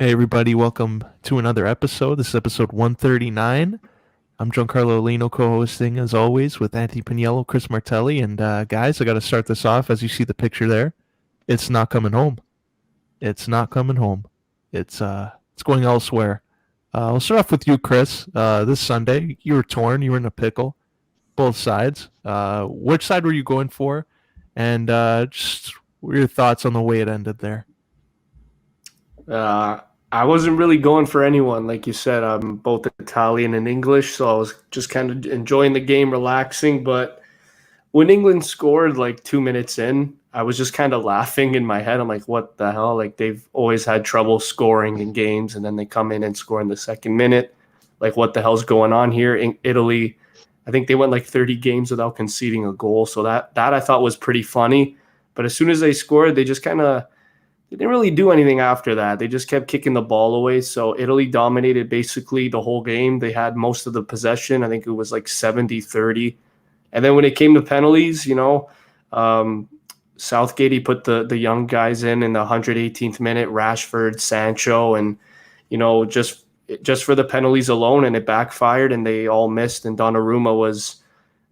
Hey everybody, welcome to another episode. This is episode 139. I'm Giancarlo Aulino co-hosting as always with Anthony Pagniello, Chris Martelli, and guys, I got to start this off as you see the picture there. It's not coming home. It's not coming home. It's going elsewhere. I'll start off with you, Chris. This Sunday, you were torn. You were in a pickle. Both sides. Which side were you going for? And just what were your thoughts on the way it ended there? Uh, I wasn't really going for anyone, like you said. I'm both Italian and English, so I was just kind of enjoying the game, relaxing. But when England scored like 2 minutes in, I was just kind of laughing in my head. I'm like, what the hell? Like they've always had trouble scoring in games, and then they come in and score in the second minute. Like what the hell's going on here? In Italy, I think they went like 30 games without conceding a goal, so that I thought was pretty funny. But as soon as they scored, they just kind of they didn't really do anything after that. They just kept kicking the ball away. So Italy dominated basically the whole game. They had most of the possession. I think it was like 70-30. And then when it came to penalties, um, Southgate, he put the young guys in the 118th minute, Rashford, Sancho, and, just for the penalties alone, and it backfired and they all missed. And Donnarumma was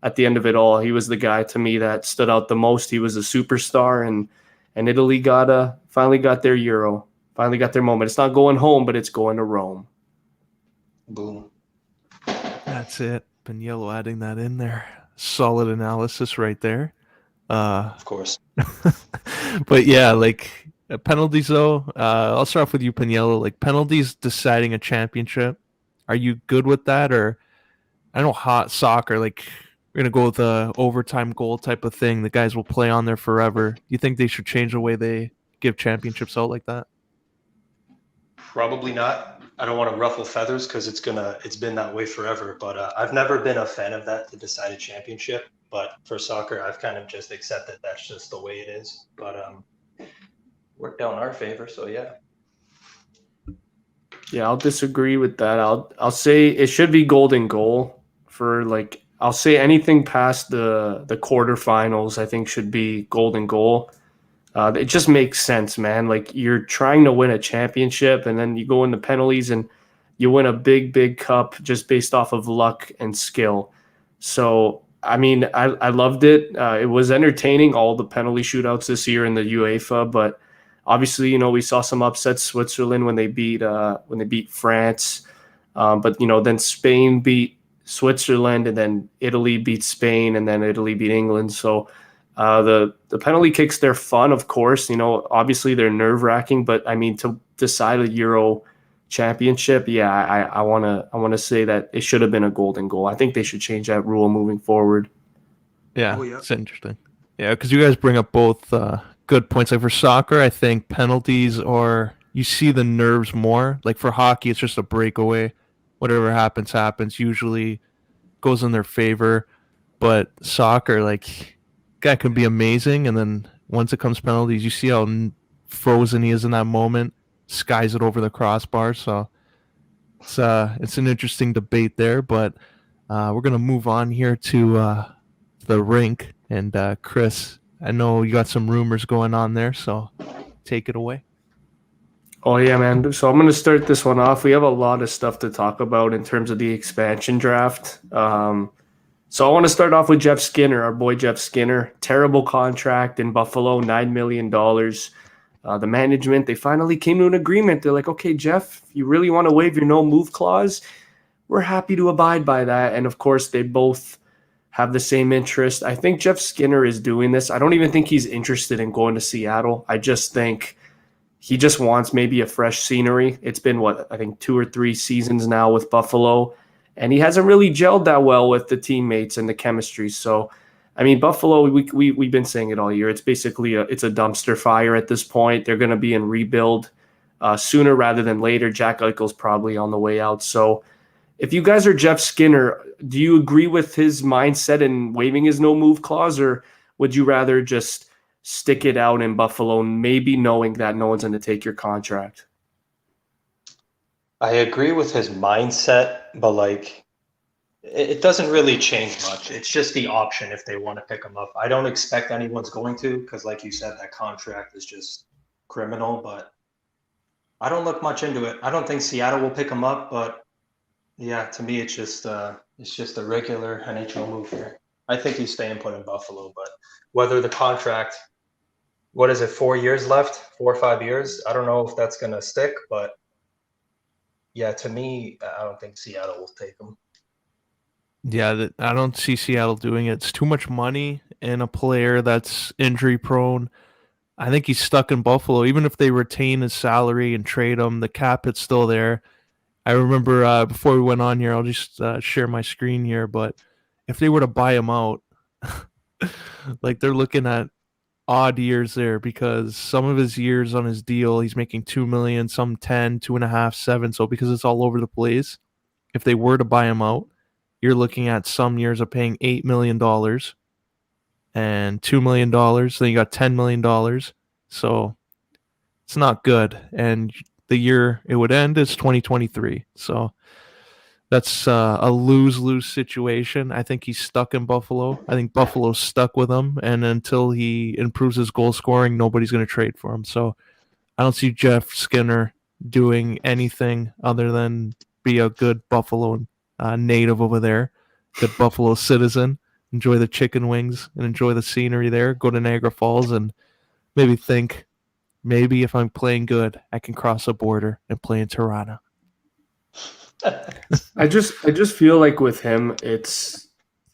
at the end of it all. He was the guy to me that stood out the most. He was a superstar, and Italy got finally got their Euro, finally got their moment. It's not going home, but it's going to Rome. Boom. That's it. Pagniello adding that in there. Solid analysis right there. Of course. But yeah, like penalties though. I'll start off with you, Pagniello. Like penalties deciding a championship. Are you good with that, or I know hot soccer? Like we're gonna go with a overtime goal type of thing. The guys will play on there forever. Do you think they should change the way they give championships out like that? Probably not. I don't want to ruffle feathers because it's been that way forever. But I've never been a fan of that to decide a championship. But for soccer, I've kind of just accepted that's just the way it is. But worked out in our favor, so yeah. Yeah, I'll disagree with that. I'll say it should be golden goal for like I'll say anything past the quarterfinals. I think should be golden goal. It just makes sense, man. Like you're trying to win a championship, and then you go into penalties and you win a big cup just based off of luck and skill. So I mean, I loved it. It was entertaining, all the penalty shootouts this year in the UEFA, but obviously, we saw some upsets. Switzerland when they beat France, but then Spain beat Switzerland, and then Italy beat Spain, and then Italy beat England. So the penalty kicks, they're fun, of course. Obviously they're nerve wracking, but I mean to decide a Euro championship, yeah, I wanna say that it should have been a golden goal. I think they should change that rule moving forward. Yeah, Oh yeah. it's interesting. Yeah, because you guys bring up both good points. Like for soccer, I think penalties or you see the nerves more. Like for hockey, it's just a breakaway. Whatever happens, happens. Usually goes in their favor. But soccer, like, guy can be amazing, and then once it comes to penalties, you see how frozen he is in that moment. Skies it over the crossbar. So it's an interesting debate there. But we're gonna move on here to the rink. And Chris, I know you got some rumors going on there, so take it away. Oh yeah, man. So I'm gonna start this one off. We have a lot of stuff to talk about in terms of the expansion draft. So I want to start off with Jeff Skinner, our boy Jeff Skinner. Terrible contract in Buffalo, $9 million. The management, they finally came to an agreement. They're like, okay, Jeff, if you really want to waive your no move clause, we're happy to abide by that. And of course, they both have the same interest. I think Jeff Skinner is doing this. I don't even think he's interested in going to Seattle. I just think he just wants maybe a fresh scenery. It's been I think 2 or 3 seasons now with Buffalo, and he hasn't really gelled that well with the teammates and the chemistry. So, I mean, Buffalo, we've been saying it all year. It's basically it's a dumpster fire at this point. They're going to be in rebuild sooner rather than later. Jack Eichel's probably on the way out. So, if you guys are Jeff Skinner, do you agree with his mindset in waiving his no move clause, or would you rather just stick it out in Buffalo, maybe knowing that no one's going to take your contract? I agree with his mindset, but like it doesn't really change much. It's just the option if they want to pick him up. I don't expect anyone's going to because, like you said, that contract is just criminal. But I don't look much into it. I don't think Seattle will pick him up, but yeah, to me, it's just a regular NHL move here. I think he's staying put in Buffalo, but whether the contract, what is it, 4 years left, 4 or 5 years? I don't know if that's going to stick, but yeah, to me, I don't think Seattle will take him. Yeah, I don't see Seattle doing it. It's too much money and a player that's injury prone. I think he's stuck in Buffalo. Even if they retain his salary and trade him, the cap is still there. I remember before we went on here, I'll just share my screen here. But if they were to buy him out, like they're looking at odd years there because some of his years on his deal, he's making 2 million, some 10, 2.5, 7. So because it's all over the place, if they were to buy him out, you're looking at some years of paying $8 million and $2 million. Then you got $10 million. So it's not good. And the year it would end is 2023. So that's a lose-lose situation. I think he's stuck in Buffalo. I think Buffalo's stuck with him. And until he improves his goal scoring, nobody's going to trade for him. So I don't see Jeff Skinner doing anything other than be a good Buffalo native over there, good Buffalo citizen, enjoy the chicken wings and enjoy the scenery there, go to Niagara Falls and maybe think, maybe if I'm playing good, I can cross a border and play in Toronto. I just feel like with him,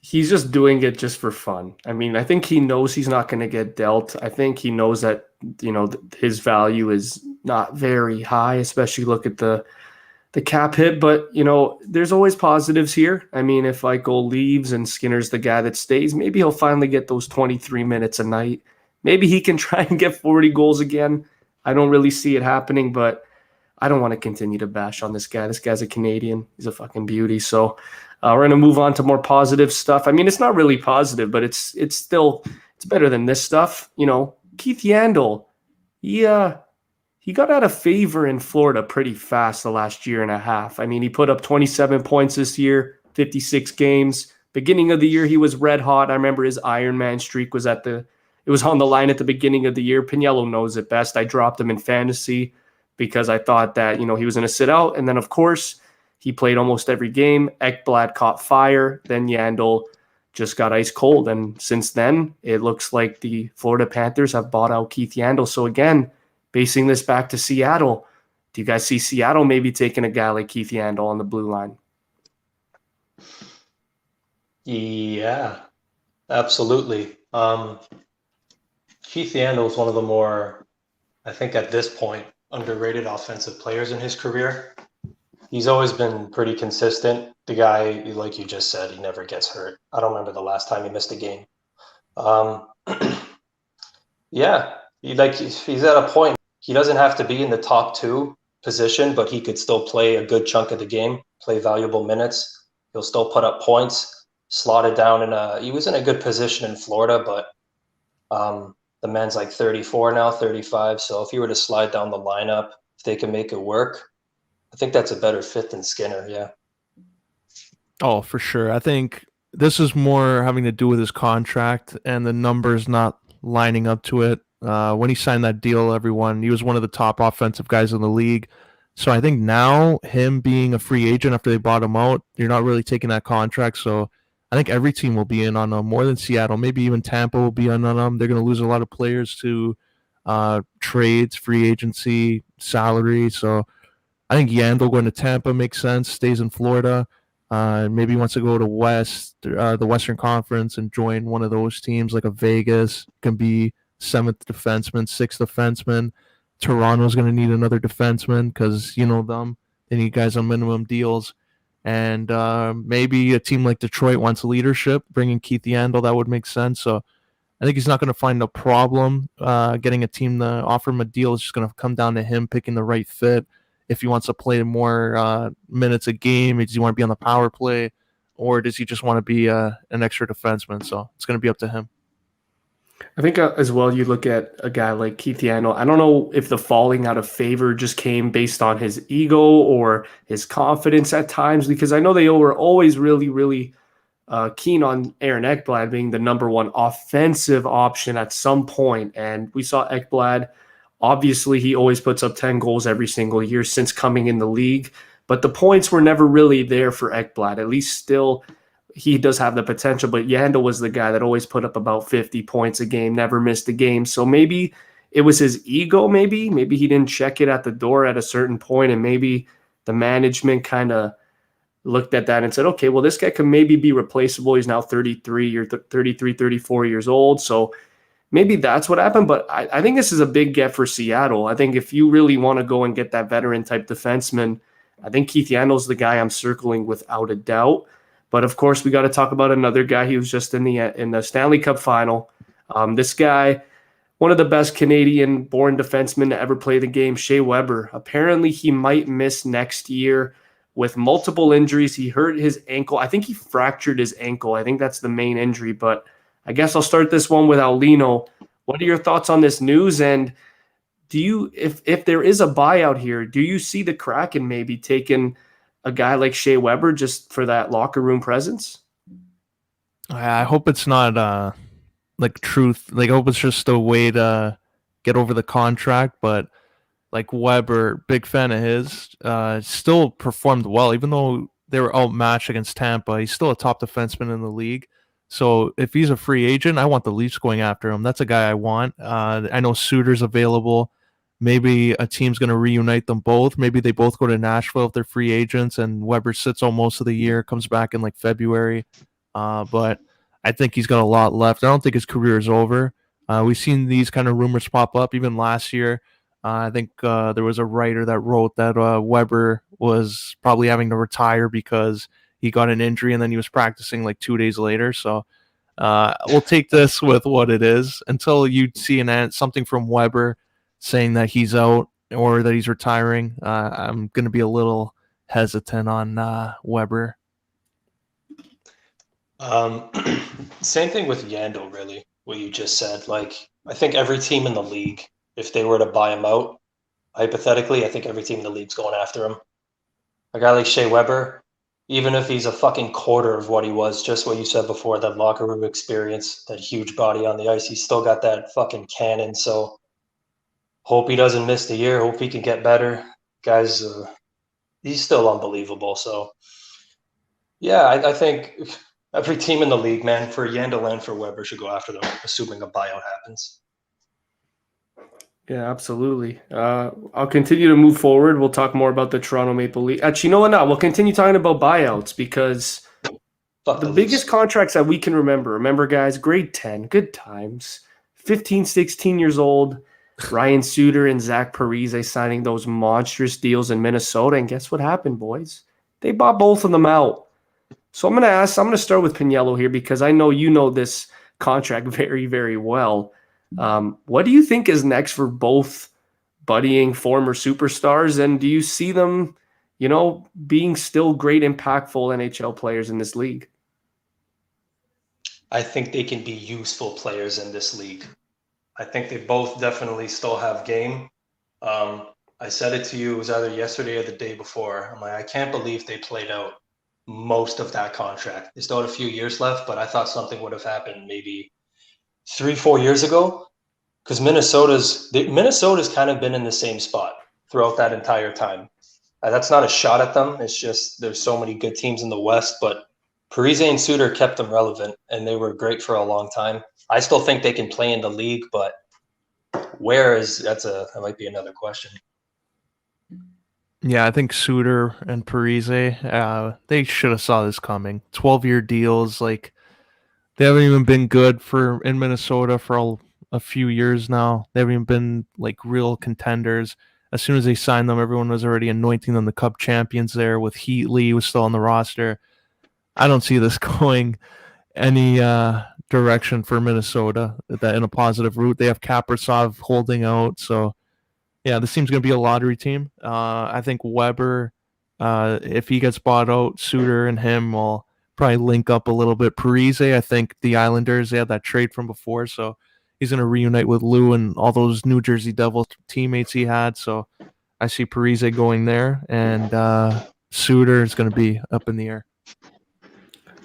he's just doing it just for fun. I mean, I think he knows he's not going to get dealt. I think he knows that, his value is not very high, especially look at the cap hit. But, there's always positives here. I mean, if Eichel leaves and Skinner's the guy that stays, maybe he'll finally get those 23 minutes a night. Maybe he can try and get 40 goals again. I don't really see it happening, but I don't want to continue to bash on this guy. This guy's a Canadian. He's a fucking beauty. So we're going to move on to more positive stuff. I mean, it's not really positive, but it's better than this stuff. Keith Yandle, he got out of favor in Florida pretty fast the last year and a half. I mean, he put up 27 points this year, 56 games. Beginning of the year, he was red hot. I remember his Iron Man streak was on the line at the beginning of the year. Pagniello knows it best. I dropped him in fantasy because I thought that, he was going to sit out. And then, of course, he played almost every game. Ekblad caught fire. Then Yandle just got ice cold. And since then, it looks like the Florida Panthers have bought out Keith Yandle. So again, basing this back to Seattle, do you guys see Seattle maybe taking a guy like Keith Yandle on the blue line? Yeah, absolutely. Keith Yandle is one of the more, I think at this point, underrated offensive players in his career. He's always been pretty consistent. The guy, like you just said, he never gets hurt. I don't remember the last time he missed a game. Yeah, he's at a point. He doesn't have to be in the top 2 position, but he could still play a good chunk of the game, play valuable minutes. He'll still put up points, slotted down he was in a good position in Florida, but the man's like 34 now, 35. So if you were to slide down the lineup, if they can make it work, I think that's a better fit than Skinner. Yeah. Oh, for sure. I think this is more having to do with his contract and the numbers not lining up to it. When he signed that deal, he was one of the top offensive guys in the league. So I think now him being a free agent after they bought him out, you're not really taking that contract. So I think every team will be in on him more than Seattle. Maybe even Tampa will be in on him. They're going to lose a lot of players to trades, free agency, salary. So I think Yandle going to Tampa makes sense, stays in Florida. Maybe he wants to go to the Western Conference and join one of those teams like a Vegas. Can be 7th defenseman, 6th defenseman. Toronto's going to need another defenseman because them. They need guys on minimum deals. And maybe a team like Detroit wants leadership, bringing Keith Yandle, that would make sense. So I think he's not going to find a problem getting a team to offer him a deal. It's just going to come down to him picking the right fit. If he wants to play more minutes a game, does he want to be on the power play, or does he just want to be an extra defenseman? So it's going to be up to him. I think as well, you look at a guy like Keith Yandle. I don't know if the falling out of favor just came based on his ego or his confidence at times, because I know they were always really, really keen on Aaron Ekblad being the number 1 offensive option at some point. And we saw Ekblad Obviously, he always puts up 10 goals every single year since coming in the league, but the points were never really there for Ekblad. At least still, he does have the potential, but Yandle was the guy that always put up about 50 points a game, never missed a game. So maybe it was his ego, maybe he didn't check it at the door at a certain point, and maybe the management kind of looked at that and said, okay, well, this guy can maybe be replaceable. He's now 33 or 33, 34 years old. So maybe that's what happened. But I think this is a big get for Seattle. I think if you really want to go and get that veteran type defenseman, I think Keith Yandle's the guy I'm circling without a doubt. But of course, we got to talk about another guy. He was just in the Stanley Cup final. This guy, one of the best Canadian-born defensemen to ever play the game, Shea Weber. Apparently, he might miss next year with multiple injuries. He hurt his ankle. I think he fractured his ankle. I think that's the main injury. But I guess I'll start this one with Aulino. What are your thoughts on this news? And do you, if there is a buyout here, do you see the Kraken maybe taking a guy like Shea Weber just for that locker room presence? I hope it's not like truth. Like I hope it's just a way to get over the contract. But like Weber, big fan of his. Still performed well, even though they were outmatched against Tampa. He's still a top defenseman in the league. So if he's a free agent, I want the Leafs going after him. That's a guy I want. I know Suter's available. Maybe a team's going to reunite them both. Maybe they both go to Nashville if they're free agents, and Weber sits all most of the year, comes back in like February. But I think he's got a lot left. I don't think his career is over. We've seen these kind of rumors pop up even last year. I think there was a writer that wrote that Weber was probably having to retire because he got an injury and then he was practicing like 2 days later. So we'll take this with what it is until you see something from Weber saying that he's out or that he's retiring. I'm going to be a little hesitant on Weber. Same thing with Yandle, really, what you just said. Like, I think every team in the league, if they were to buy him out, hypothetically, I think every team in the league's going after him. A guy like Shea Weber, even if he's a fucking quarter of what he was, just what you said before, that locker room experience, that huge body on the ice, he's still got that fucking cannon. So hope he doesn't miss the year. Hope he can get better. Guys, he's still unbelievable. So, yeah, I think every team in the league, man, for Yandle and for Weber should go after them, assuming a buyout happens. Yeah, absolutely. I'll continue to move forward. We'll talk more about the Toronto Maple Leafs. Actually, you know what? Now we'll continue talking about buyouts because the biggest contracts that we can remember, guys, grade 10, good times, 15, 16 years old, Ryan Suter and Zach Parise signing those monstrous deals in Minnesota. And guess what happened, boys? They bought both of them out. So I'm going to start with Pagniello here because I know you know this contract very, very well. What do you think is next for both buddying former superstars? And do you see them, being still great, impactful NHL players in this league? I think they can be useful players in this league. I think they both definitely still have game. I said it to you, it was either yesterday or the day before. I'm like, I can't believe they played out most of that contract. They still had a few years left, but I thought something would have happened maybe 3-4 years ago, because Minnesota's kind of been in the same spot throughout that entire time. That's not a shot at them. It's just there's so many good teams in the West, but Parise and Suter kept them relevant, and they were great for a long time. I still think they can play in the league, but that might be another question. Yeah, I think Suter and Parise, they should have saw this coming. 12-year deals, like they haven't even been good in Minnesota for a few years now. They haven't even been like real contenders. As soon as they signed them, everyone was already anointing them the Cup champions there with Heatley was still on the roster. I don't see this going any direction for Minnesota that in a positive route. They have Kaprizov holding out, so yeah, this team's going to be a lottery team. I think Weber, if he gets bought out, Suter and him will probably link up a little bit. Parise, I think the Islanders, they had that trade from before, so he's going to reunite with Lou and all those New Jersey Devils teammates he had. So I see Parise going there, and Suter is going to be up in the air.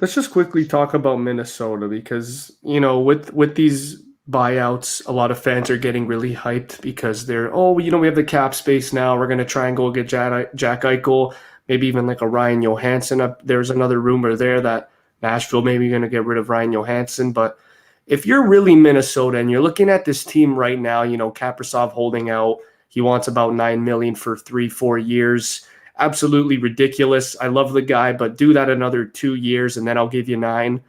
Let's just quickly talk about Minnesota because, with these buyouts. A lot of fans are getting really hyped because they're, we have the cap space now. We're going to try and go get Jack Eichel, maybe even like a Ryan Johansson. There's another rumor there that Nashville maybe going to get rid of Ryan Johansson. But if you're really Minnesota and you're looking at this team right now, Kaprizov holding out, he wants about $9 million for 3-4 years. Absolutely ridiculous. I love the guy, but do that another 2 years and then I'll give you 9.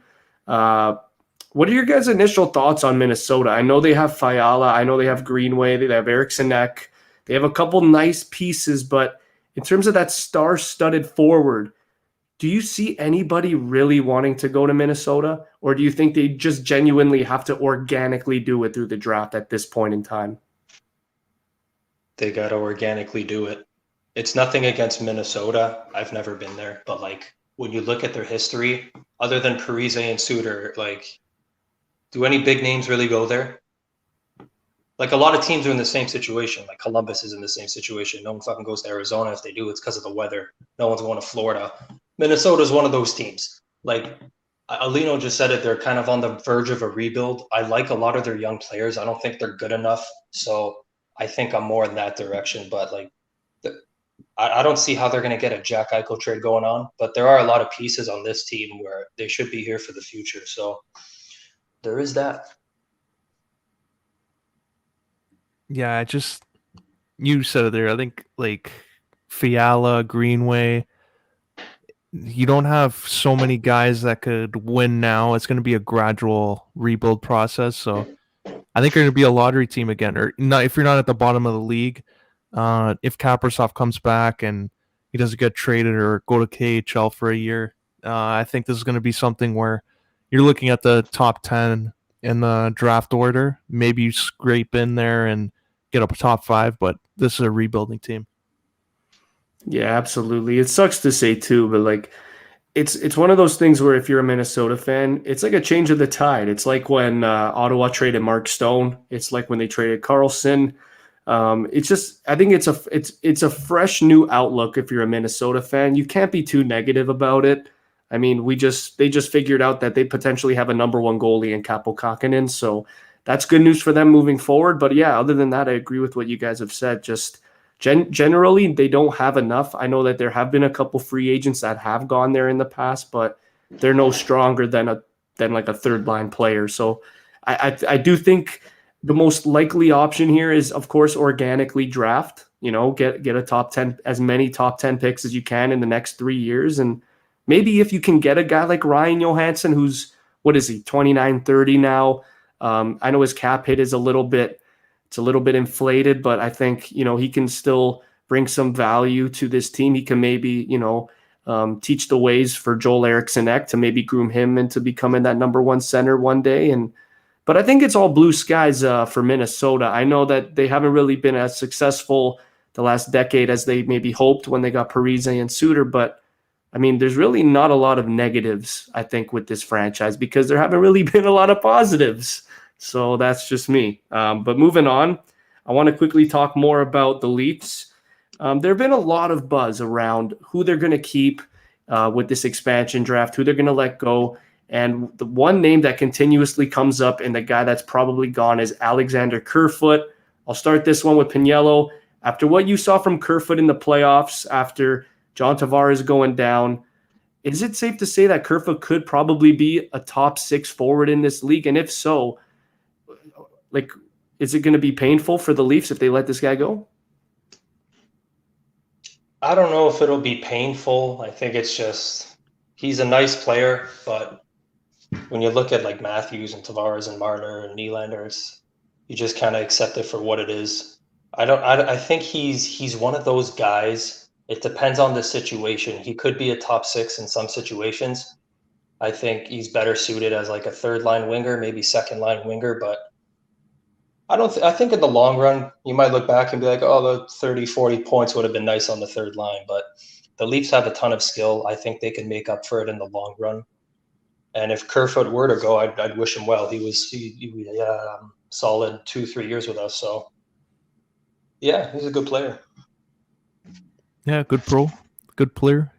What are your guys' initial thoughts on Minnesota? I know they have Fiala. I know they have Greenway. They have Eriksson Ek. They have a couple nice pieces, but in terms of that star-studded forward, do you see anybody really wanting to go to Minnesota? Or do you think they just genuinely have to organically do it through the draft at this point in time? They got to organically do it. It's nothing against Minnesota. I've never been there. But, like, when you look at their history, other than Parise and Suter, like, do any big names really go there? Like, a lot of teams are in the same situation. Like, Columbus is in the same situation. No one fucking goes to Arizona. If they do, it's because of the weather. No one's going to Florida. Minnesota's one of those teams. Like, Aulino just said it. They're kind of on the verge of a rebuild. I like a lot of their young players. I don't think they're good enough. So I think I'm more in that direction. But, like, I don't see how they're going to get a Jack Eichel trade going on. But there are a lot of pieces on this team where they should be here for the future. So there is that. Yeah, you said it there. I think like Fiala, Greenway, you don't have so many guys that could win now. It's going to be a gradual rebuild process. So I think you're going to be a lottery team again, or not if you're not at the bottom of the league. If Kaprizov comes back and he doesn't get traded or go to KHL for a year, I think this is going to be something where you're looking at the top 10 in the draft order. Maybe you scrape in there and get up top 5, but this is a rebuilding team. Yeah, absolutely. It sucks to say too, but like it's one of those things where if you're a Minnesota fan, it's like a change of the tide. It's like when Ottawa traded Mark Stone. It's like when they traded Carlson. It's just, I think it's a fresh new outlook if you're a Minnesota fan. You can't be too negative about it. I mean, they just figured out that they potentially have a number 1 goalie in Kaapo Kähkönen, so that's good news for them moving forward. But yeah, other than that, I agree with what you guys have said. Just generally, they don't have enough. I know that there have been a couple free agents that have gone there in the past, but they're no stronger than like a third line player. So I do think the most likely option here is, of course, organically draft. Get a top 10, as many top 10 picks as you can in the next 3 years, and maybe if you can get a guy like Ryan Johansson, who's, what is he, 29, 30 now. I know his cap hit is a little bit inflated, but I think, he can still bring some value to this team. He can maybe, teach the ways for Joel Eriksson Ek to maybe groom him into becoming that number 1 center one day. But I think it's all blue skies for Minnesota. I know that they haven't really been as successful the last decade as they maybe hoped when they got Parise and Suter, but I mean, there's really not a lot of negatives, I think, with this franchise because there haven't really been a lot of positives. So that's just me. But moving on, I want to quickly talk more about the Leafs. There have been a lot of buzz around who they're going to keep with this expansion draft, who they're going to let go. And the one name that continuously comes up and the guy that's probably gone is Alexander Kerfoot. I'll start this one with Pagniello. After what you saw from Kerfoot in the playoffs, after John Tavares going down, is it safe to say that Kerfoot could probably be a top 6 forward in this league? And if so, like, is it going to be painful for the Leafs if they let this guy go? I don't know if it'll be painful. I think it's just, he's a nice player, but when you look at like Matthews and Tavares and Marner and Nylander, you just kind of accept it for what it is. I think he's one of those guys. It depends on the situation. He could be a top 6 in some situations. I think he's better suited as like a third line winger, maybe second line winger, but I think in the long run, you might look back and be like, oh, the 30, 40 points would have been nice on the third line, but the Leafs have a ton of skill. I think they can make up for it in the long run. And if Kerfoot were to go, I'd wish him well. He solid 2-3 years with us. So yeah, he's a good player. Yeah, good player.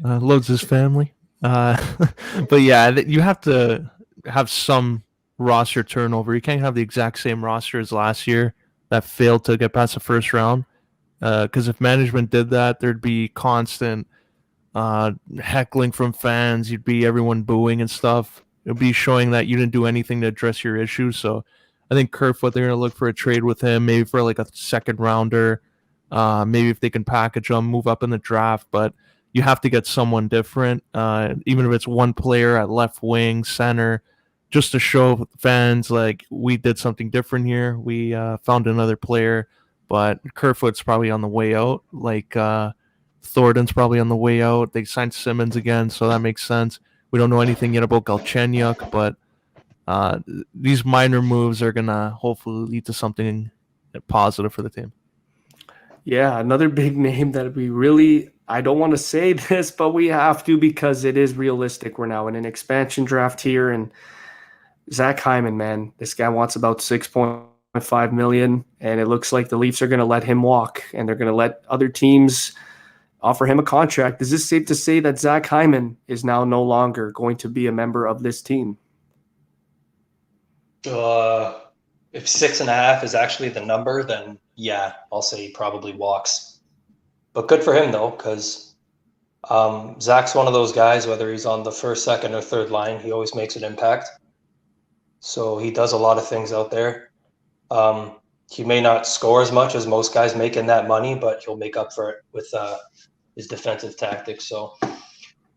Loves his family. But yeah, you have to have some roster turnover. You can't have the exact same roster as last year that failed to get past the first round. Because if management did that, there'd be constant heckling from fans. You'd be everyone booing and stuff. It'd be showing that you didn't do anything to address your issues. So I think Kerfoot, they're going to look for a trade with him, maybe for like a second rounder. Maybe if they can package him, move up in the draft. But you have to get someone different, even if it's one player at left wing, center, just to show fans like we did something different here. We found another player, but Kerfoot's probably on the way out. Like Thornton's probably on the way out. They signed Simmons again, so that makes sense. We don't know anything yet about Galchenyuk, but these minor moves are going to hopefully lead to something positive for the team. Yeah, another big name that we really, I don't want to say this, but we have to because it is realistic. We're now in an expansion draft here, and Zach Hyman, man, this guy wants about $6.5 million, and it looks like the Leafs are going to let him walk, and they're going to let other teams offer him a contract. Is this safe to say that Zach Hyman is now no longer going to be a member of this team? If 6.5 is actually the number, then yeah, I'll say he probably walks. But good for him though, because Zach's one of those guys, whether he's on the first, second, or third line, he always makes an impact. So he does a lot of things out there. He may not score as much as most guys making that money, but he'll make up for it with his defensive tactics. So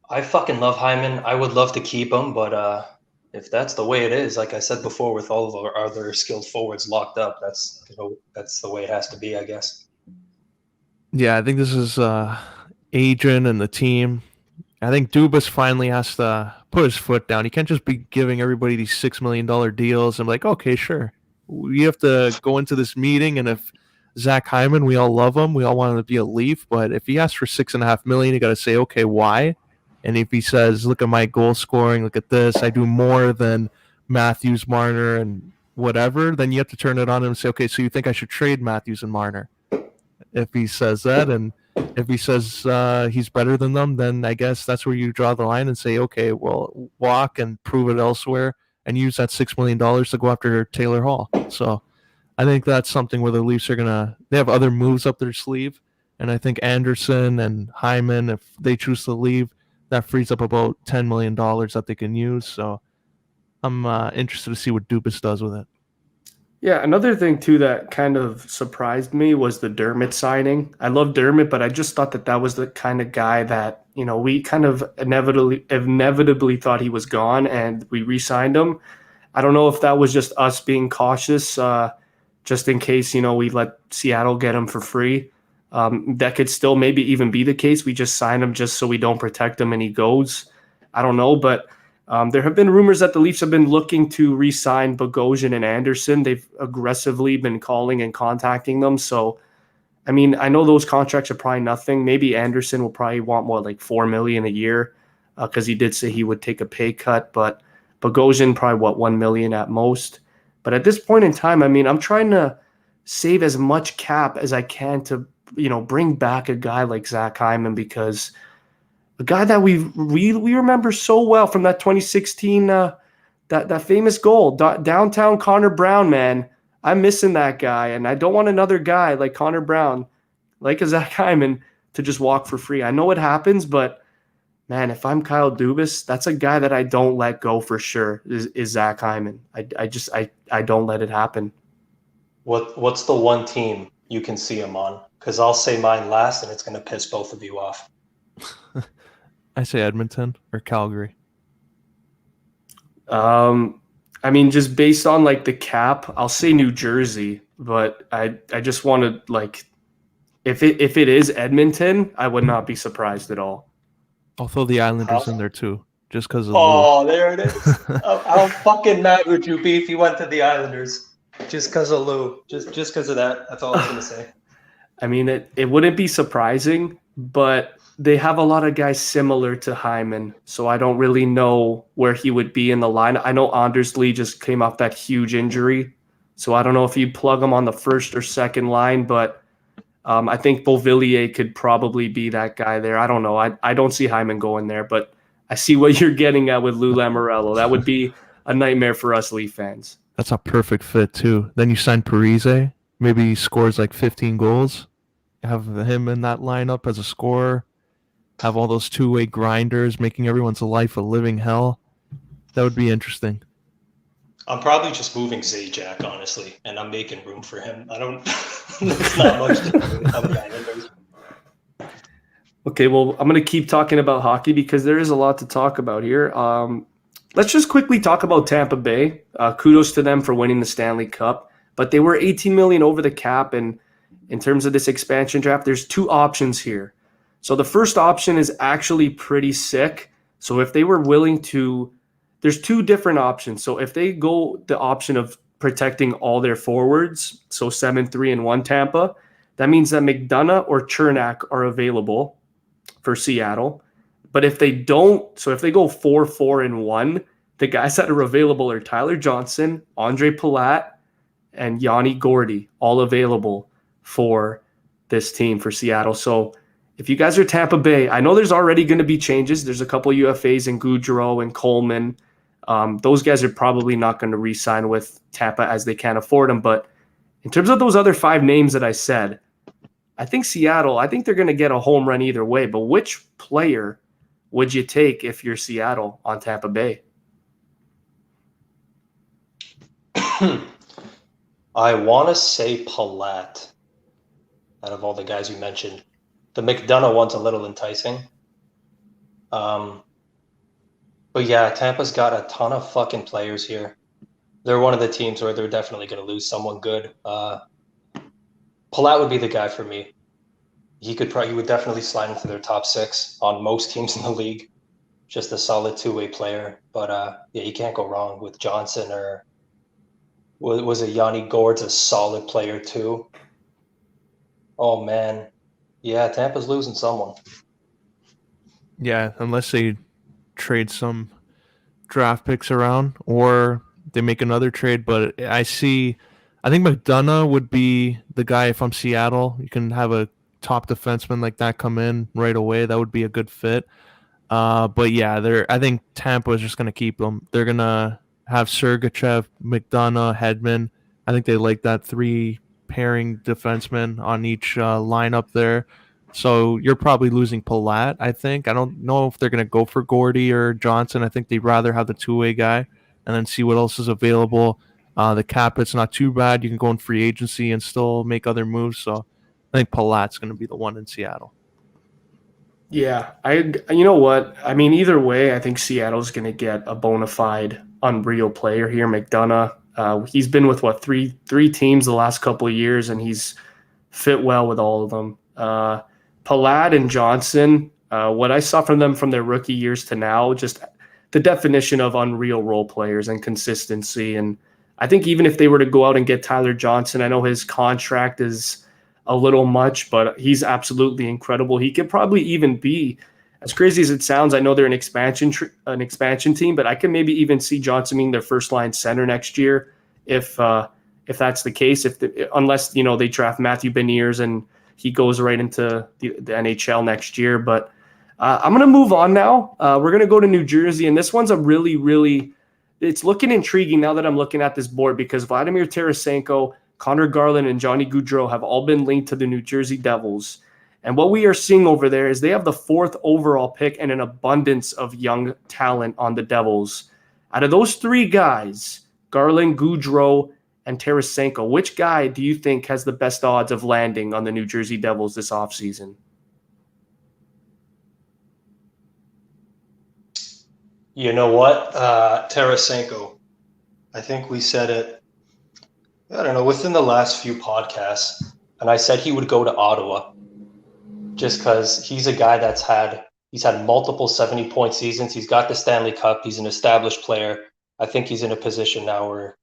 I fucking love Hyman. I would love to keep him, but if that's the way it is, like I said before, with all of our other skilled forwards locked up, that's the way it has to be, I guess. Yeah, I think this is agent and the team. I think Dubas finally has to put his foot down. He can't just be giving everybody these $6 million deals. I'm like, okay, sure. We have to go into this meeting, and if Zach Hyman, we all love him, we all want him to be a Leaf, but if he asks for $6.5 million, you got to say, okay, why? And if he says, look at my goal scoring, look at this, I do more than Matthews, Marner, and whatever, then you have to turn it on him and say, okay, so you think I should trade Matthews and Marner? If he says that, and if he says he's better than them, then I guess that's where you draw the line and say, okay, well, walk and prove it elsewhere and use that $6 million to go after Taylor Hall. So I think that's something where the Leafs are they have other moves up their sleeve. And I think Anderson and Hyman, if they choose to leave, that frees up about $10 million that they can use. So I'm interested to see what Dubas does with it. Yeah, another thing, too, that kind of surprised me was the Dermot signing. I love Dermot, but I just thought that was the kind of guy that, we kind of inevitably thought he was gone, and we re-signed him. I don't know if that was just us being cautious, just in case, we let Seattle get him for free. That could still maybe even be the case. We just sign him just so we don't protect him and he goes. I don't know, but there have been rumors that the Leafs have been looking to re-sign Bogosian and Anderson. They've aggressively been calling and contacting them. So, I mean, I know those contracts are probably nothing. Maybe Anderson will probably want more like $4 million a year because he did say he would take a pay cut. But Bogosian probably $1 million at most. But at this point in time, I mean, I'm trying to save as much cap as I can to bring back a guy like Zach Hyman, because a guy that we remember so well from that 2016 that famous goal, downtown Connor Brown, man. I'm missing that guy, and I don't want another guy like Connor Brown, like a Zach Hyman, to just walk for free. I know it happens, but man, if I'm Kyle Dubas, that's a guy that I don't let go for sure. Is Zach Hyman? I don't let it happen. What's the one team you can see him on? Because I'll say mine last, and it's going to piss both of you off. I say Edmonton or Calgary. I mean, just based on like the cap, I'll say New Jersey, but I just want to like, if it is Edmonton, I would not be surprised at all. I'll throw the Islanders in there too, just because of Lou. There it is. How fucking mad would you be if you went to the Islanders just because of Lou? Just because of that. That's all I was going to say. I mean, it wouldn't be surprising, but they have a lot of guys similar to Hyman, so I don't really know where he would be in the line. I know Anders Lee just came off that huge injury, so I don't know if you'd plug him on the first or second line, but I think Beauvillier could probably be that guy there. I don't know. I don't see Hyman going there, but I see what you're getting at with Lou Lamoriello. That would be a nightmare for us Leaf fans. That's a perfect fit too. Then you sign Parise. Maybe he scores like 15 goals. Have him in that lineup as a scorer. Have all those two-way grinders making everyone's life a living hell. That would be interesting. I'm probably just moving Zajac, honestly, and I'm making room for him. I don't. There's not much to do on the Islanders. Okay, well, I'm going to keep talking about hockey because there is a lot to talk about here. Let's just quickly talk about Tampa Bay. Kudos to them for winning the Stanley Cup, but they were 18 million over the cap, and in terms of this expansion draft, there's two options here. So the first option is actually pretty sick. So if they were willing to, there's two different options. So if they go the option of protecting all their forwards, so 7-3-1 Tampa, that means that McDonough or Chernak are available for Seattle. But if they don't, so if they go 4-4-1, the guys that are available are Tyler Johnson, Andre Palat, and Yanni Gordy, all available for this team for Seattle. So if you guys are Tampa Bay, I know there's already going to be changes. There's a couple UFAs in Goudreau and Coleman. Those guys are probably not going to re-sign with Tampa as they can't afford them. But in terms of those other 5 names that I said, I think Seattle, I think they're going to get a home run either way. But which player would you take if you're Seattle on Tampa Bay? I want to say Palat out of all the guys you mentioned. The McDonough one's a little enticing. But yeah, Tampa's got a ton of fucking players here. They're one of the teams where they're definitely going to lose someone good. Palat would be the guy for me. He would definitely slide into their top 6 on most teams in the league. Just a solid two-way player. But yeah, you can't go wrong with Johnson, or was it Yanni Gord's a solid player too? Oh man. Yeah, Tampa's losing someone. Yeah, unless they trade some draft picks around or they make another trade. But I think McDonough would be the guy if I'm Seattle. You can have a top defenseman like that come in right away. That would be a good fit. But yeah, I think Tampa is just going to keep them. They're going to have Sergachev, McDonough, Hedman. I think they like that 3 pairing defensemen on each lineup there. So you're probably losing Palat, I think. I don't know if they're going to go for Gordy or Johnson. I think they'd rather have the two-way guy and then see what else is available. The cap, it's not too bad. You can go in free agency and still make other moves. So I think Palat's going to be the one in Seattle. Yeah, you know what? I mean, either way, I think Seattle's going to get a bona fide, unreal player here, McDonough. He's been with, three teams the last couple of years, and he's fit well with all of them. Palat and Johnson, what I saw from them from their rookie years to now, just the definition of unreal role players and consistency. And I think even if they were to go out and get Tyler Johnson, I know his contract is a little much, but he's absolutely incredible. He could probably even be, as crazy as it sounds, I know they're an expansion team, but I can maybe even see Johnson being their first line center next year if that's the case. Unless they draft Matthew Beniers and he goes right into the NHL next year. But I'm going to move on now. We're going to go to New Jersey, and this one's a really, really – it's looking intriguing now that I'm looking at this board because Vladimir Tarasenko, Connor Garland, and Johnny Gaudreau have all been linked to the New Jersey Devils. And what we are seeing over there is they have the 4th overall pick and an abundance of young talent on the Devils. Out of those 3 guys, Garland, Gaudreau, and Tarasenko, which guy do you think has the best odds of landing on the New Jersey Devils this offseason? You know what? Tarasenko. I think we said it, I don't know, within the last few podcasts, and I said he would go to Ottawa just because he's a guy he's had multiple 70-point seasons. He's got the Stanley Cup. He's an established player. I think he's in a position now where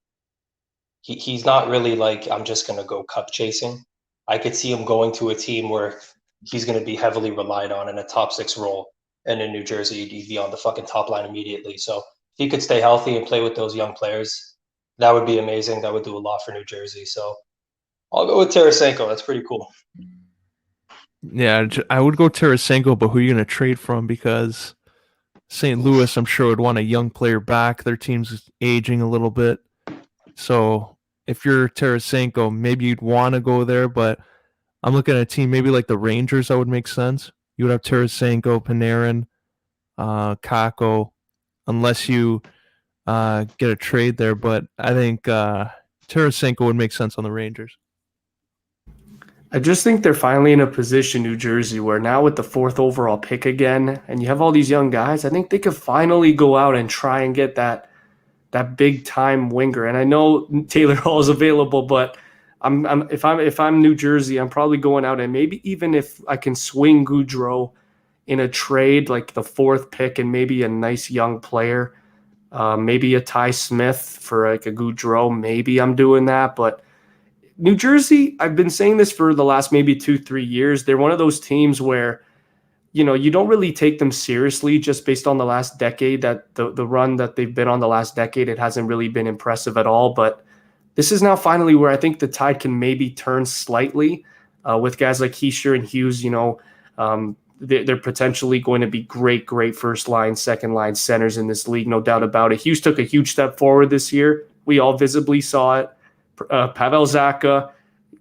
he's not really like, I'm just going to go cup chasing. I could see him going to a team where he's going to be heavily relied on in a top 6 role. And in New Jersey, he'd be on the fucking top line immediately. So if he could stay healthy and play with those young players, that would be amazing. That would do a lot for New Jersey. So I'll go with Tarasenko. That's pretty cool. Yeah, I would go Tarasenko, but who are you going to trade from? Because St. Louis, I'm sure, would want a young player back. Their team's aging a little bit. So if you're Tarasenko, maybe you'd want to go there, but I'm looking at a team maybe like the Rangers that would make sense. You would have Tarasenko, Panarin, Kako, unless you get a trade there. But I think Tarasenko would make sense on the Rangers. I just think they're finally in a position, New Jersey, where now with the 4th overall pick again, and you have all these young guys, I think they could finally go out and try and get that big time winger. And I know Taylor Hall is available, but if I'm New Jersey, I'm probably going out and maybe even if I can swing Goudreau in a trade like the 4th pick and maybe a nice young player, maybe a Ty Smith for like a Goudreau, maybe I'm doing that, but New Jersey, I've been saying this for the last maybe 2-3 years. They're one of those teams where, you don't really take them seriously just based on the last decade, that the run that they've been on the last decade, it hasn't really been impressive at all. But this is now finally where I think the tide can maybe turn slightly with guys like Hischier and Hughes. They're potentially going to be great first line, second line centers in this league, no doubt about it. Hughes took a huge step forward this year. We all visibly saw it. Pavel Zacha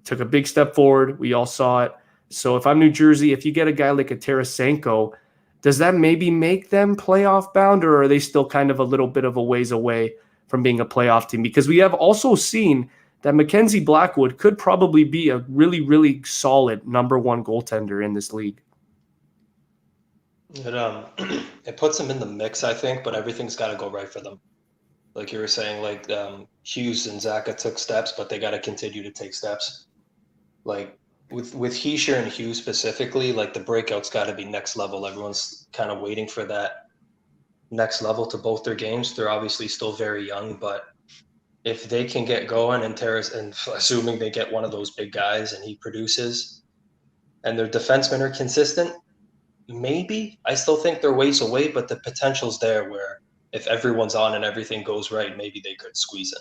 took a big step forward. We all saw it. So if I'm New Jersey, if you get a guy like a Tarasenko, does that maybe make them playoff bound, or are they still kind of a little bit of a ways away from being a playoff team? Because we have also seen that Mackenzie Blackwood could probably be a really, really solid number 1 goaltender in this league. It puts them in the mix, I think, but everything's got to go right for them. Like you were saying, like Hughes and Zacha took steps, but they got to continue to take steps. Like with Hischier and Hughes specifically, like the breakout's got to be next level. Everyone's kind of waiting for that next level to both their games. They're obviously still very young, but if they can get going and assuming they get one of those big guys and he produces, and their defensemen are consistent, maybe. I still think they're ways away, but the potential's there where if everyone's on and everything goes right, maybe they could squeeze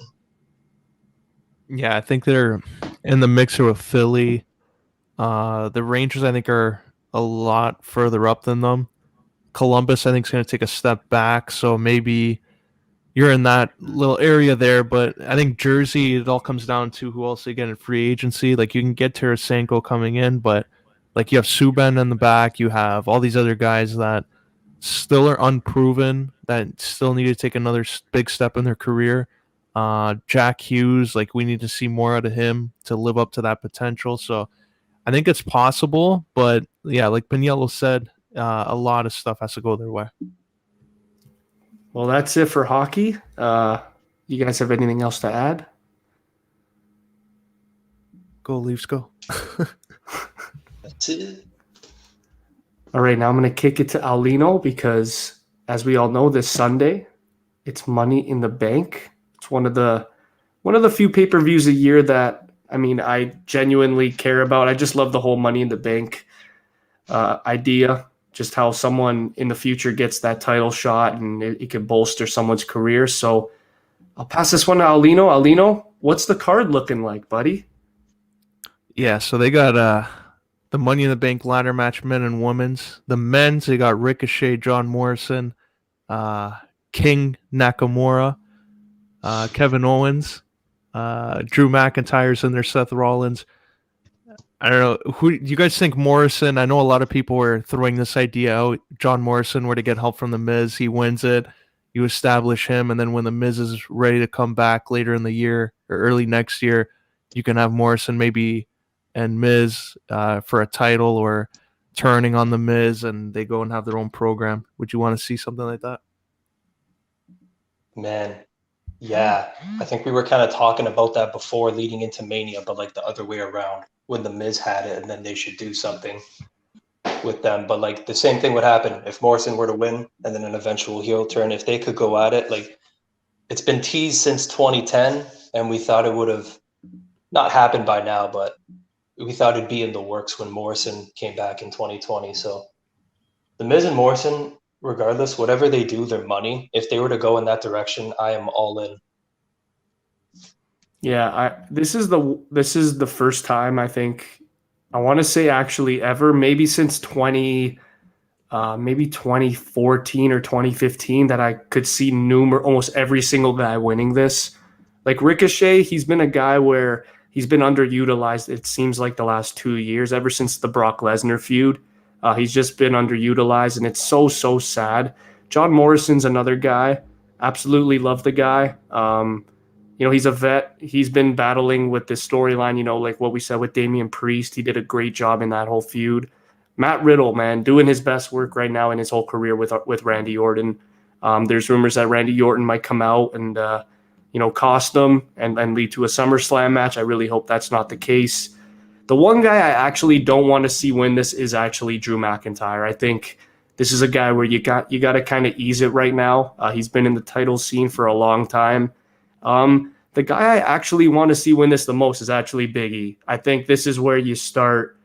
in. Yeah, I think they're in the mixer with Philly. The Rangers, I think, are a lot further up than them. Columbus, I think, is going to take a step back, so maybe you're in that little area there. But I think Jersey, it all comes down to who else they get in free agency. Like, you can get Tarasenko coming in, but like you have Subban in the back, you have all these other guys that still are unproven, that still need to take another big step in their career. Jack Hughes, like we need to see more out of him to live up to that potential. So I think it's possible, but yeah, like Pagniello said, a lot of stuff has to go their way. Well, that's it for hockey. You guys have anything else to add? Go Leafs, go. That's it. All right, now I'm going to kick it to Aulino because, as we all know, this Sunday, it's Money in the Bank. It's one of the few pay-per-views a year that, I genuinely care about. I just love the whole Money in the Bank idea, just how someone in the future gets that title shot and it can bolster someone's career. So I'll pass this one to Aulino. Aulino, what's the card looking like, buddy? Yeah, so they got the Money in the Bank ladder match, men and women's. The men's, they got Ricochet, John Morrison, King Nakamura, Kevin Owens, Drew McIntyre's in there, Seth Rollins. I don't know. Who do you guys think Morrison? I know a lot of people were throwing this idea out. John Morrison were to get help from The Miz. He wins it. You establish him, and then when The Miz is ready to come back later in the year or early next year, you can have Morrison maybe and Miz for a title, or turning on The Miz and they go and have their own program. Would you want to see something like that? Man, yeah. I think we were kind of talking about that before leading into Mania, but like the other way around, when The Miz had it and then they should do something with them. But like the same thing would happen if Morrison were to win and then an eventual heel turn. If they could go at it, like it's been teased since 2010 and we thought it would have not happened by now, but we thought it'd be in the works when Morrison came back in 2020. So The Miz and Morrison, regardless, whatever they do, their money. If they were to go in that direction, I am all in. Yeah, this is the first time I think, I want to say actually ever, maybe since 20, maybe 2014 or 2015 that I could see almost every single guy winning this. Like Ricochet, he's been a guy where he's been underutilized, it seems like the last 2 years, ever since the Brock Lesnar feud. He's just been underutilized, and it's so, so sad. John Morrison's another guy. Absolutely love the guy. He's a vet. He's been battling with this storyline, like what we said with Damian Priest. He did a great job in that whole feud. Matt Riddle, man, doing his best work right now in his whole career with Randy Orton. There's rumors that Randy Orton might come out and cost them and lead to a SummerSlam match. I really hope that's not the case. The one guy I actually don't want to see win this is actually Drew McIntyre. I think this is a guy where you got to kind of ease it right now. He's been in the title scene for a long time. The guy I actually want to see win this the most is actually Big E. I think this is where you start.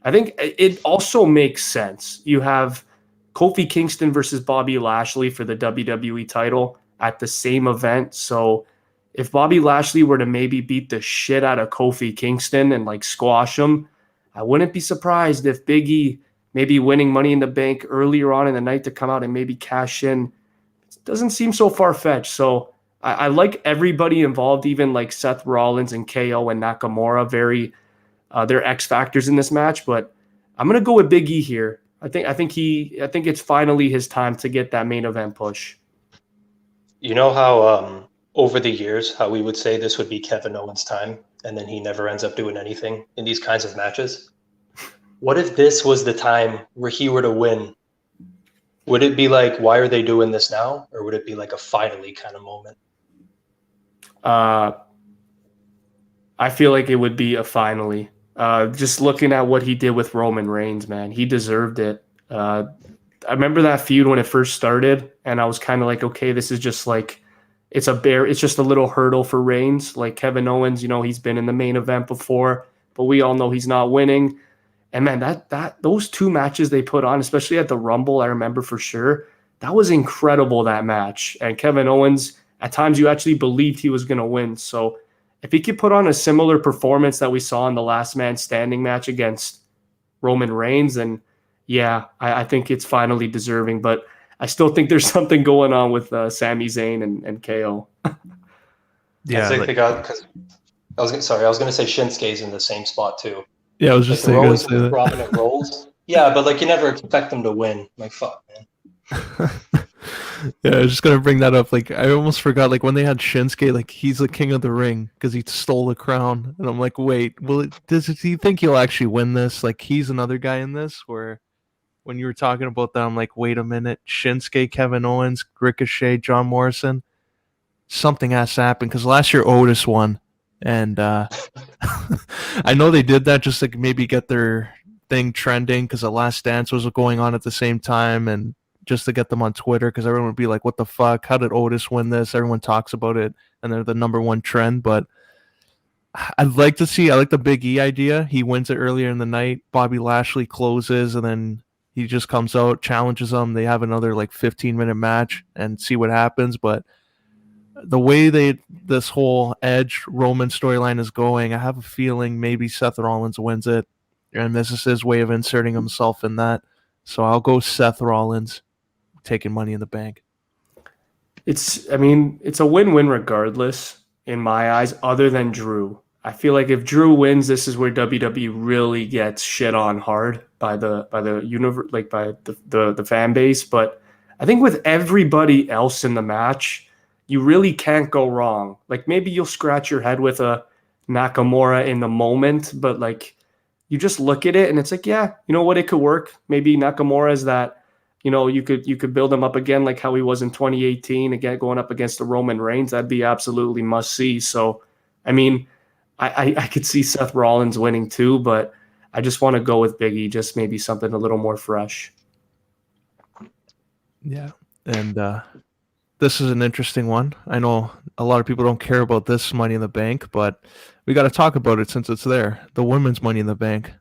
I think it also makes sense. You have Kofi Kingston versus Bobby Lashley for the WWE title at the same event. So if Bobby Lashley were to maybe beat the shit out of Kofi Kingston and like squash him, I wouldn't be surprised if Big E maybe winning Money in the Bank earlier on in the night to come out and maybe cash in. It doesn't seem so far-fetched. So I like everybody involved, even like Seth Rollins and KO and Nakamura. They're X factors in this match, but I'm gonna go with Big E here. I think it's finally his time to get that main event push. You know how over the years how we would say this would be Kevin Owens' time, and then he never ends up doing anything in these kinds of matches? What if this was the time where he were to win? Would it be like, why are they doing this now? Or would it be like a finally kind of moment? I feel like it would be a finally. Just looking at what he did with Roman Reigns, man, he deserved it. I remember that feud when it first started, and I was kind of like, okay, this is just like, it's just a little hurdle for Reigns. Like Kevin Owens, he's been in the main event before, but we all know he's not winning. And man, those two matches they put on, especially at the Rumble, I remember for sure, that was incredible, that match. And Kevin Owens, at times you actually believed he was going to win. So if he could put on a similar performance that we saw in the Last Man Standing match against Roman Reigns, then yeah, I think it's finally deserving. But I still think there's something going on with Sami Zayn and KO. Yeah, I think they got, because I was going to say Shinsuke's in the same spot too. Yeah, I was just saying always that. Prominent roles. Yeah, but like you never expect them to win. Like fuck, man. Yeah, I was just gonna bring that up. Like I almost forgot. Like when they had Shinsuke, like he's the king of the ring because he stole the crown, and I'm like, wait, do you think he'll actually win this? Like he's another guy in this. Where when you were talking about that, I'm like, wait a minute, Shinsuke, Kevin Owens, Ricochet, John Morrison, something has to happen because last year Otis won. And I know they did that just to maybe get their thing trending because the Last Dance was going on at the same time and just to get them on Twitter because everyone would be like, what the fuck? How did Otis win this? Everyone talks about it and they're the number one trend. But I like the Big E idea. He wins it earlier in the night. Bobby Lashley closes and then he just comes out, challenges them. They have another like 15-minute match and see what happens. But the way this whole Edge Roman storyline is going, I have a feeling maybe Seth Rollins wins it, and this is his way of inserting himself in that. So I'll go Seth Rollins, taking Money in the Bank. It's a win-win regardless in my eyes, other than Drew. I feel like if Drew wins, this is where WWE really gets shit on hard by the universe, like by the fan base. But I think with everybody else in the match, you really can't go wrong. Like maybe you'll scratch your head with a Nakamura in the moment, but like you just look at it and it's like, yeah, you know what, it could work. Maybe Nakamura is that, you could build him up again like how he was in 2018, again going up against the Roman Reigns. That'd be absolutely must see. So, I mean, I could see Seth Rollins winning too, but I just want to go with Big E, just maybe something a little more fresh. Yeah, and this is an interesting one. I know a lot of people don't care about this Money in the Bank, but we got to talk about it since it's there. The women's Money in the Bank.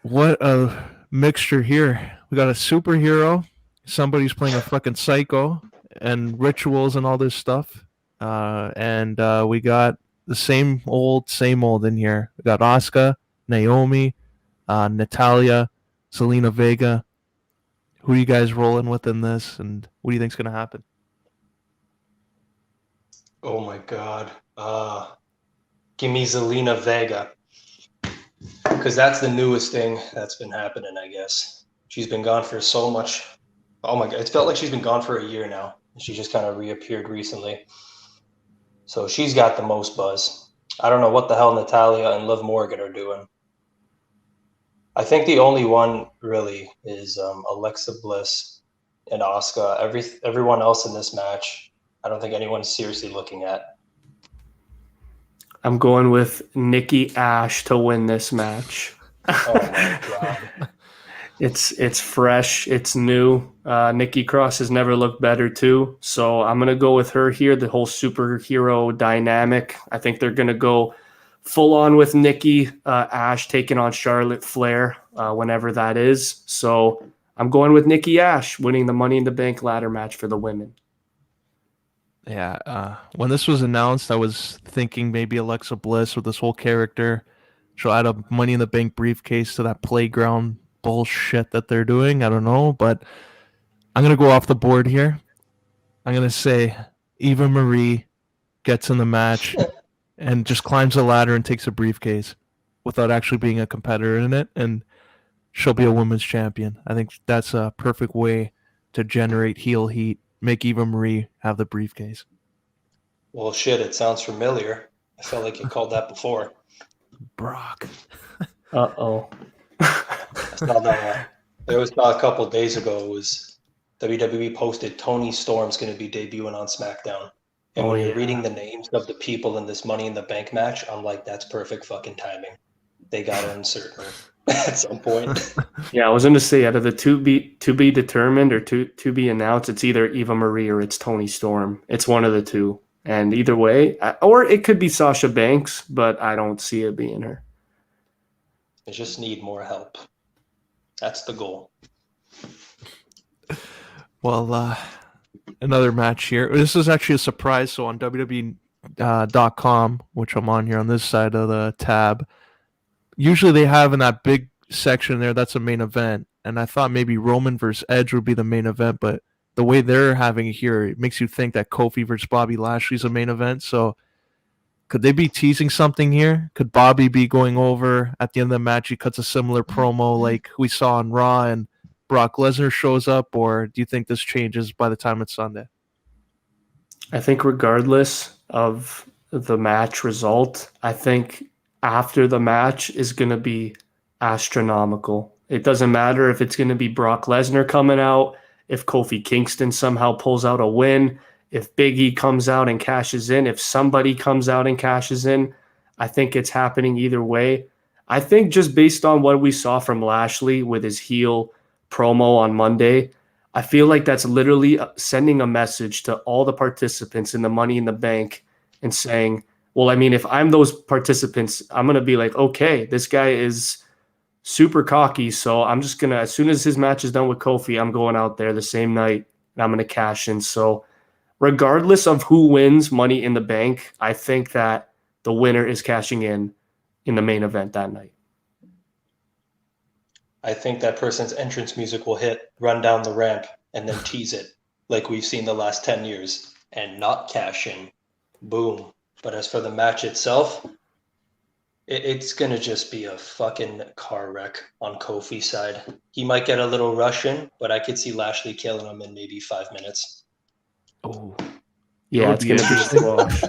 What a mixture here. We got a superhero, somebody's playing a fucking psycho, and rituals and all this stuff. And we got the same old in here. We got Asuka, Naomi, Natalia, Zelina Vega. Who are you guys rolling with in this, and what do you think's going to happen? Oh my God. Give me Zelina Vega. Because that's the newest thing that's been happening, I guess. She's been gone for so much. Oh my God. It's felt like she's been gone for a year now. She just kind of reappeared recently. So she's got the most buzz. I don't know what the hell Natalia and Liv Morgan are doing. I think the only one really is Alexa Bliss and Asuka. Everyone else in this match, I don't think anyone's seriously looking at. I'm going with Nikki Ash to win this match. Oh my God. It's fresh. It's new. Nikki Cross has never looked better too. So I'm going to go with her here. The whole superhero dynamic. I think they're going to go full on with Nikki Ash taking on Charlotte Flair whenever that is. So I'm going with Nikki Ash winning the Money in the Bank ladder match for the women. Yeah, when this was announced, I was thinking maybe Alexa Bliss with this whole character. She'll add a Money in the Bank briefcase to that playground bullshit that they're doing. I don't know, but I'm going to go off the board here. I'm going to say Eva Marie gets in the match and just climbs the ladder and takes a briefcase without actually being a competitor in it, and she'll be a women's champion. I think that's a perfect way to generate heel heat. Make Eva Marie have the briefcase. Well, shit, it sounds familiar. I felt like you called that before. Brock. Uh-oh. There was a couple of days ago, it was WWE posted Tony Storm's going to be debuting on SmackDown. And when you're reading the names of the people in this Money in the Bank match, I'm like, that's perfect fucking timing. They got to insert her at some point. Yeah, I was going to say, out of the to be determined or to be announced, it's either Eva Marie or it's Tony Storm. It's one of the two. And either way, or it could be Sasha Banks, but I don't see it being her. They just need more help. That's the goal. Well, another match here. This is actually a surprise. So on WWE.com, which I'm on here on this side of the tab, usually they have in that big section there, that's a main event. And I thought maybe Roman versus Edge would be the main event, but the way they're having it here, it makes you think that Kofi versus Bobby Lashley's a main event. So could they be teasing something here? Could Bobby be going over at the end of the match? He cuts a similar promo like we saw on Raw and Brock Lesnar shows up, or do you think this changes by the time it's Sunday? I think regardless of the match result, I think after the match is going to be astronomical. It doesn't matter if it's going to be Brock Lesnar coming out, if Kofi Kingston somehow pulls out a win, if Big E comes out and cashes in, if somebody comes out and cashes in. I think it's happening either way. I think just based on what we saw from Lashley with his heel promo on Monday, I feel like that's literally sending a message to all the participants in the Money in the Bank and saying, well, I mean, if I'm those participants, I'm going to be like, okay, this guy is super cocky. So I'm just going to, as soon as his match is done with Kofi, I'm going out there the same night and I'm going to cash in. So regardless of who wins Money in the Bank, I think that the winner is cashing in the main event that night. I think that person's entrance music will hit, run down the ramp, and then tease it like we've seen the last 10 years and not cash in. Boom. But as for the match itself, it's going to just be a fucking car wreck on Kofi's side. He might get a little rush in, but I could see Lashley killing him in maybe 5 minutes. Oh, yeah, it's going to be a squash.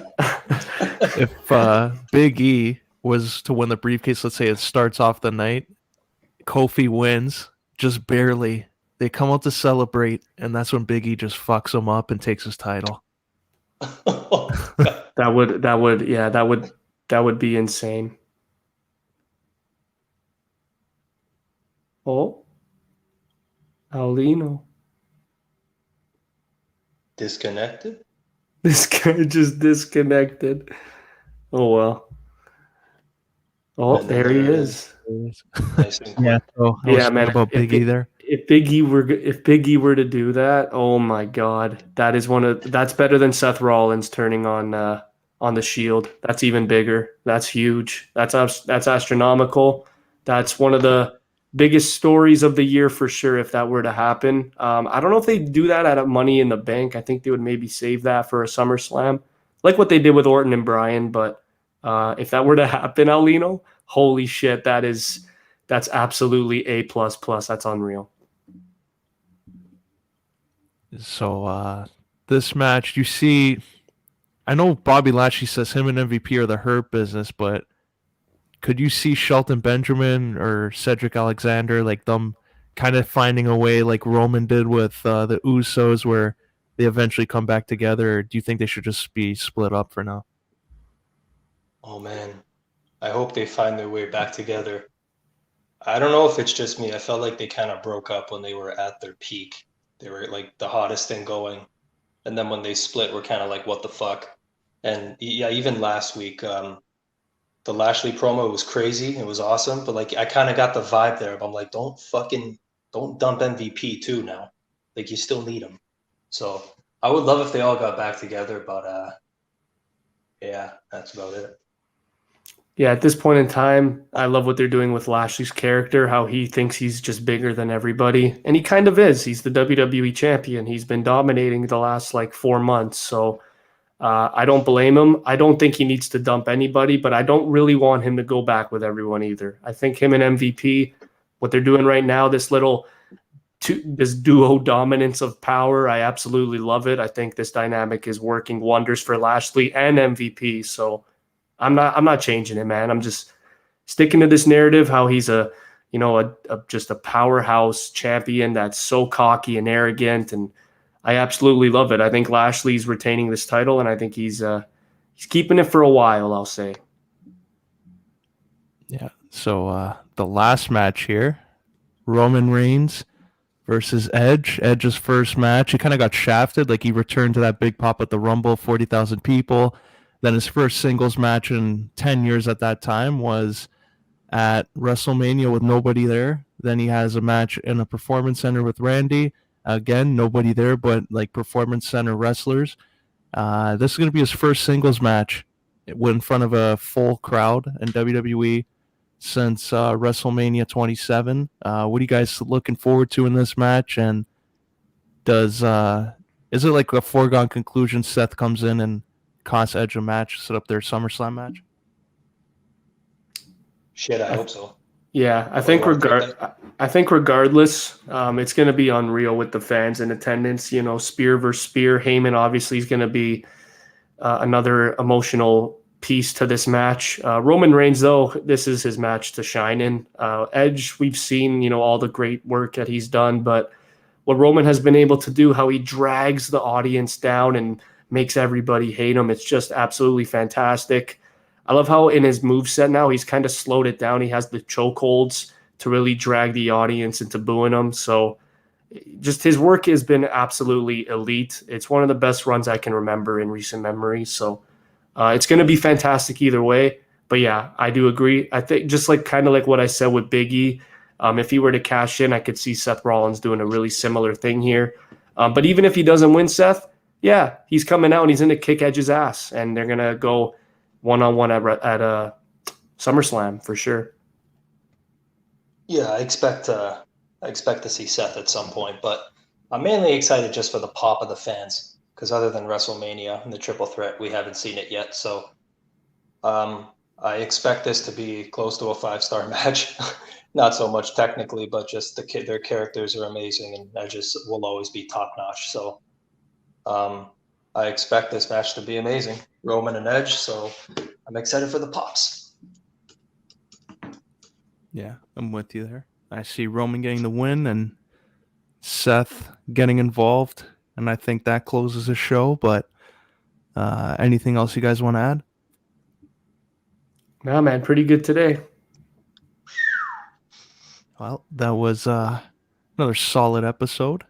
If Big E was to win the briefcase, let's say it starts off the night, Kofi wins, just barely. They come out to celebrate, and that's when Big E just fucks him up and takes his title. That would be insane. Oh, Aulino. Disconnected? This guy just disconnected. Oh, well. Oh, there he is. Nice Yeah, so man. About Big E there. If Big E were to do that, oh my God, that's better than Seth Rollins turning on the Shield. That's even bigger. That's huge. That's astronomical. That's one of the biggest stories of the year for sure if that were to happen. I don't know if they do that at a Money in the Bank. I think they would maybe save that for a SummerSlam, like what they did with Orton and Bryan. But if that were to happen, Aulino, holy shit, that's absolutely A plus plus. That's unreal. So this match, you see, I know Bobby Lashley says him and MVP are the Hurt Business, but could you see Shelton Benjamin or Cedric Alexander, like them kind of finding a way like Roman did with the Usos where they eventually come back together? Or do you think they should just be split up for now? Oh man, I hope they find their way back together. I don't know if it's just me. I felt like they kind of broke up when they were at their peak. They were like the hottest thing going. And then when they split, we're kind of like, what the fuck? And yeah, even last week, the Lashley promo was crazy. It was awesome. But like, I kind of got the vibe there. But I'm like, don't dump MVP too now. Like, you still need him. So I would love if they all got back together. But yeah, that's about it. Yeah, at this point in time, I love what they're doing with Lashley's character, how he thinks he's just bigger than everybody. And he kind of is. He's the WWE champion. He's been dominating the last like 4 months. So I don't blame him. I don't think he needs to dump anybody, but I don't really want him to go back with everyone either. I think him and MVP, what they're doing right now, this duo dominance of power, I absolutely love it. I think this dynamic is working wonders for Lashley and MVP. So I'm not changing it, man. I'm just sticking to this narrative, how he's just a powerhouse champion that's so cocky and arrogant, and I absolutely love it. I think Lashley's retaining this title, and I think he's keeping it for a while, I'll say. Yeah. So the last match here, Roman Reigns versus Edge. Edge's first match. He kind of got shafted. Like, he returned to that big pop at the Rumble, 40,000 people. Then his first singles match in 10 years at that time was at WrestleMania with nobody there. Then he has a match in a Performance Center with Randy. Again, nobody there, but like Performance Center wrestlers. This is going to be his first singles match in front of a full crowd in WWE since WrestleMania 27. What are you guys looking forward to in this match? And is it like a foregone conclusion Seth comes in and costs Edge a match, set up their SummerSlam match? Shit, I hope so. Yeah, I think regardless, it's going to be unreal with the fans in attendance. You know, spear versus spear. Heyman obviously is going to be another emotional piece to this match. Roman Reigns, though, this is his match to shine in. Edge, we've seen, all the great work that he's done, but what Roman has been able to do, how he drags the audience down and makes everybody hate him, it's just absolutely fantastic. I love how in his moveset now, he's kind of slowed it down. He has the chokeholds to really drag the audience into booing him. So just his work has been absolutely elite. It's one of the best runs I can remember in recent memory. So it's going to be fantastic either way. But yeah, I do agree. I think just kind of like what I said with Big E, if he were to cash in, I could see Seth Rollins doing a really similar thing here. But even if he doesn't win, Seth, yeah, he's coming out and he's going to kick Edge's ass. And they're going to go one-on-one at SummerSlam for sure. Yeah, I expect to see Seth at some point, but I'm mainly excited just for the pop of the fans, because other than WrestleMania and the Triple Threat, we haven't seen it yet. So I expect this to be close to a 5-star match. Not so much technically, but just their characters are amazing, and I just will always be top-notch. So I expect this match to be amazing. Roman and Edge, so I'm excited for the pops. Yeah, I'm with you there. I see Roman getting the win and Seth getting involved, and I think that closes the show. But anything else you guys want to add? Nah, man, pretty good today. Well, that was another solid episode.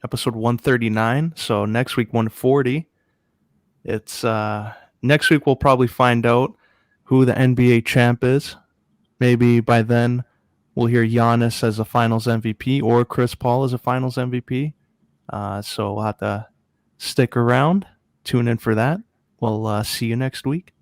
Episode 139. So next week, 140. It's next week we'll probably find out who the NBA champ is. Maybe by then we'll hear Giannis as a Finals MVP or Chris Paul as a Finals MVP. So we'll have to stick around, tune in for that. We'll see you next week.